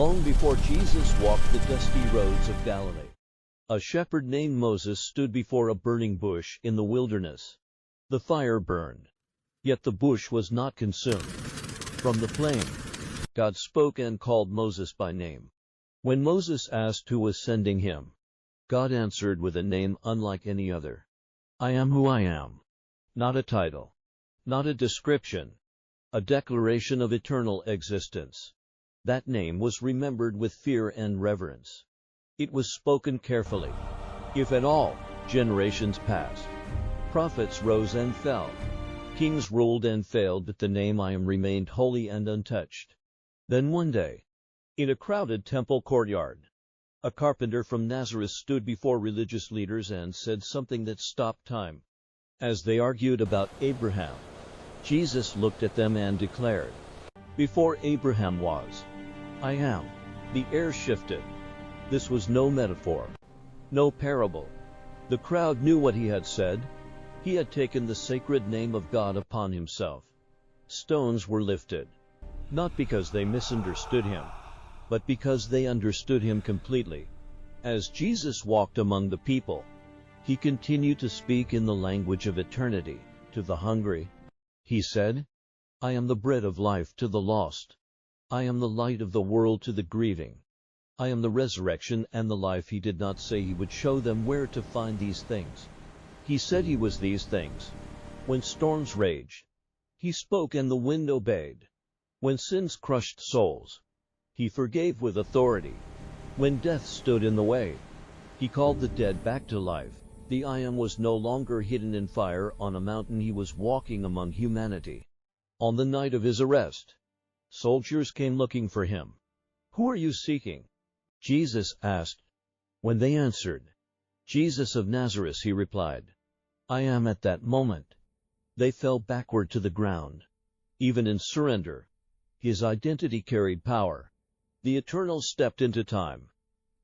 Long before Jesus walked the dusty roads of Galilee, a shepherd named Moses stood before a burning bush in the wilderness. The fire burned, yet the bush was not consumed. From the flame, God spoke and called Moses by name. When Moses asked who was sending him, God answered with a name unlike any other. I am who I am. Not a title, not a description, a declaration of eternal existence. That name was remembered with fear and reverence. It was spoken carefully. If at all, generations passed. Prophets rose and fell. Kings ruled and failed, but the name I am remained holy and untouched. Then one day, in a crowded temple courtyard, a carpenter from Nazareth stood before religious leaders and said something that stopped time. As they argued about Abraham, Jesus looked at them and declared, "Before Abraham was, I am." The air shifted. This was no metaphor, no parable. The crowd knew what he had said. He had taken the sacred name of God upon himself. Stones were lifted, not because they misunderstood him, but because they understood him completely. As Jesus walked among the people, he continued to speak in the language of eternity to the hungry. He said, "I am the bread of life to the lost. I am the light of the world to the grieving. I am the resurrection and the life." He did not say he would show them where to find these things. He said he was these things. When storms raged, he spoke and the wind obeyed. When sins crushed souls, he forgave with authority. When death stood in the way, he called the dead back to life. The I Am was no longer hidden in fire on a mountain. He was walking among humanity. On the night of his arrest, soldiers came looking for him. "Who are you seeking?" Jesus asked. When they answered, "Jesus of Nazareth," he replied, "I am." At that moment, they fell backward to the ground. Even in surrender, his identity carried power. The eternal stepped into time.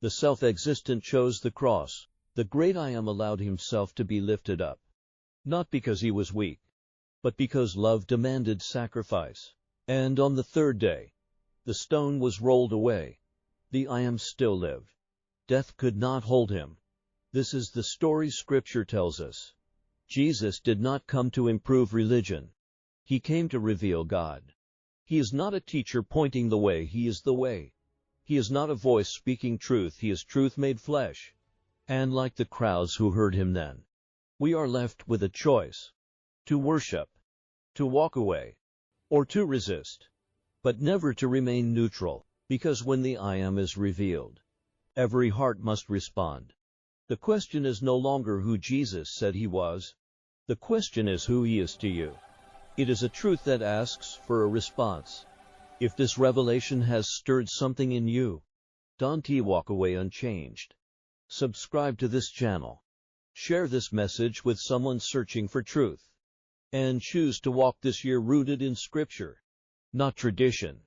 The self-existent chose the cross. The great I Am allowed himself to be lifted up, not because he was weak, but because love demanded sacrifice. And on the third day, the stone was rolled away. The I Am still lived. Death could not hold him. This is the story Scripture tells us. Jesus did not come to improve religion. He came to reveal God. He is not a teacher pointing the way. He is the way. He is not a voice speaking truth. He is truth made flesh. And like the crowds who heard him then, we are left with a choice: to worship, to walk away, or to resist, but never to remain neutral, because when the I Am is revealed, every heart must respond. The question is no longer who Jesus said he was. The question is who he is to you. It is a truth that asks for a response. If this revelation has stirred something in you, don't walk away unchanged. Subscribe to this channel. Share this message with someone searching for truth. And choose to walk this year rooted in Scripture, not tradition.